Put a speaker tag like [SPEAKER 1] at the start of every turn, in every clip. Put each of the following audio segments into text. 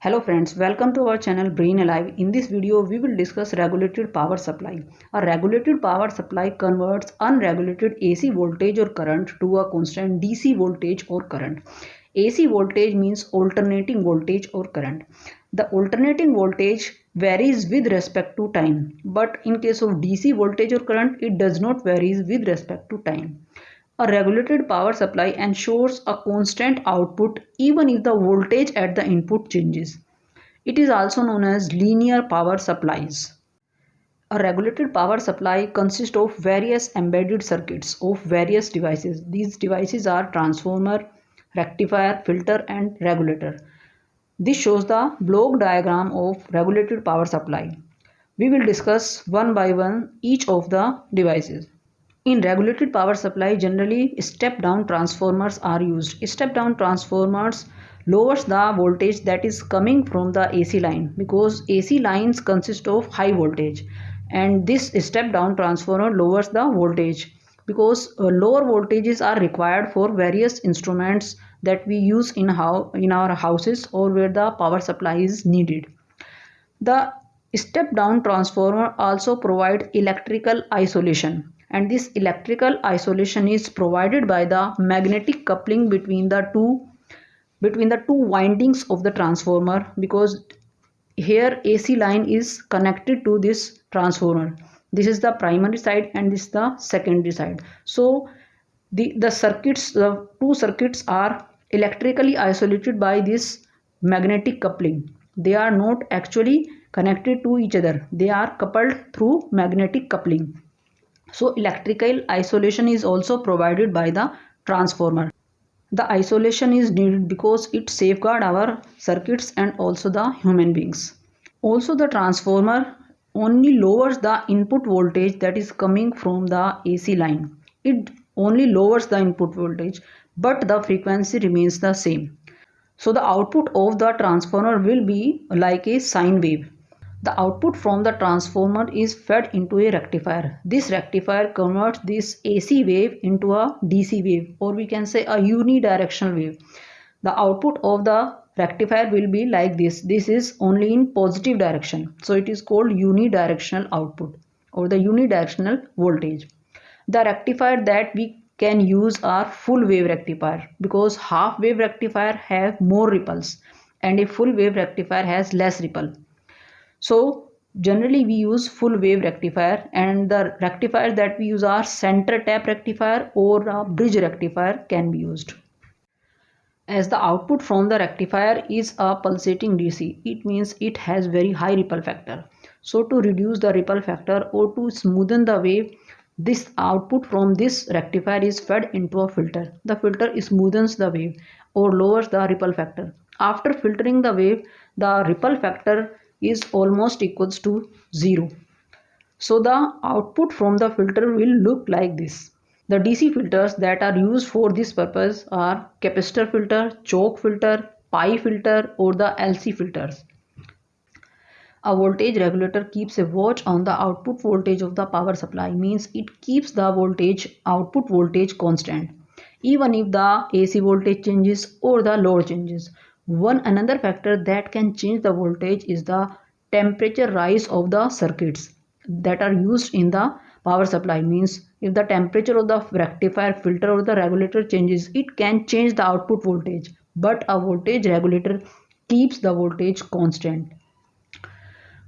[SPEAKER 1] Hello friends, welcome to our channel Brain Alive. In this video, we will discuss regulated power supply. A regulated power supply converts unregulated AC voltage or current to a constant DC voltage or current. AC voltage means alternating voltage or current. The alternating voltage varies with respect to time, but in case of DC voltage or current, it does not vary with respect to time. A regulated power supply ensures a constant output even if the voltage at the input changes. It is also known as linear power supplies. A regulated power supply consists of various embedded circuits of various devices. These devices are transformer, rectifier, filter, and regulator. This shows the block diagram of regulated power supply. We will discuss one by one each of the devices. In regulated power supply, generally step-down transformers are used. Step-down transformers lowers the voltage that is coming from the AC line because AC lines consist of high voltage, and this step-down transformer lowers the voltage because lower voltages are required for various instruments that we use in our houses or where the power supply is needed. The step-down transformer also provides electrical isolation, and this electrical isolation is provided by the magnetic coupling between the two windings of the transformer, because here AC line is connected to this transformer. This is the primary side and this is the secondary side. So the two circuits are electrically isolated by this magnetic coupling. They are not actually connected to each other. They are coupled through magnetic coupling. So electrical isolation is also provided by the transformer. The isolation is needed because it safeguards our circuits and also the human beings. Also, the transformer only lowers the input voltage that is coming from the AC line. It only lowers the input voltage, but the frequency remains the same. So the output of the transformer will be like a sine wave. The output from the transformer is fed into a rectifier. This rectifier converts this AC wave into a DC wave, or we can say a unidirectional wave. The output of the rectifier will be like this. This is only in positive direction. So it is called unidirectional output or the unidirectional voltage. The rectifier that we can use are full wave rectifier, because half wave rectifier have more ripples and a full wave rectifier has less ripple. So generally we use full wave rectifier, and the rectifiers that we use are center tap rectifier or a bridge rectifier can be used. As the output from the rectifier is a pulsating DC, it means it has very high ripple factor. So to reduce the ripple factor or to smoothen the wave, this output from this rectifier is fed into a filter. The filter smoothens the wave or lowers the ripple factor. After filtering the wave, the ripple factor is almost equals to 0. So the output from the filter will look like this. The DC filters that are used for this purpose are capacitor filter, choke filter, pi filter, or the LC filters. A voltage regulator keeps a watch on the output voltage of the power supply, means it keeps the output voltage constant even if the AC voltage changes or the load changes. One another factor that can change the voltage is the temperature rise of the circuits that are used in the power supply, means if the temperature of the rectifier, filter or the regulator changes, it can change the output voltage, but a voltage regulator keeps the voltage constant.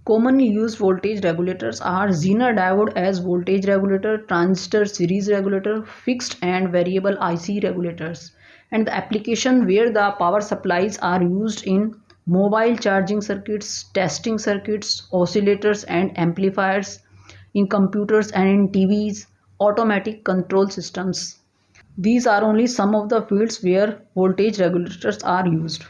[SPEAKER 1] Commonly used voltage regulators are Zener diode as voltage regulator, transistor series regulator, fixed and variable IC regulators. And the application where the power supplies are used in mobile charging circuits, testing circuits, oscillators and amplifiers, in computers and in TVs, automatic control systems. These are only some of the fields where voltage regulators are used.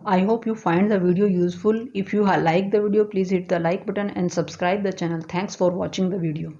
[SPEAKER 1] I hope you find the video useful. If you like the video, please hit the like button and subscribe the channel. Thanks for watching the video.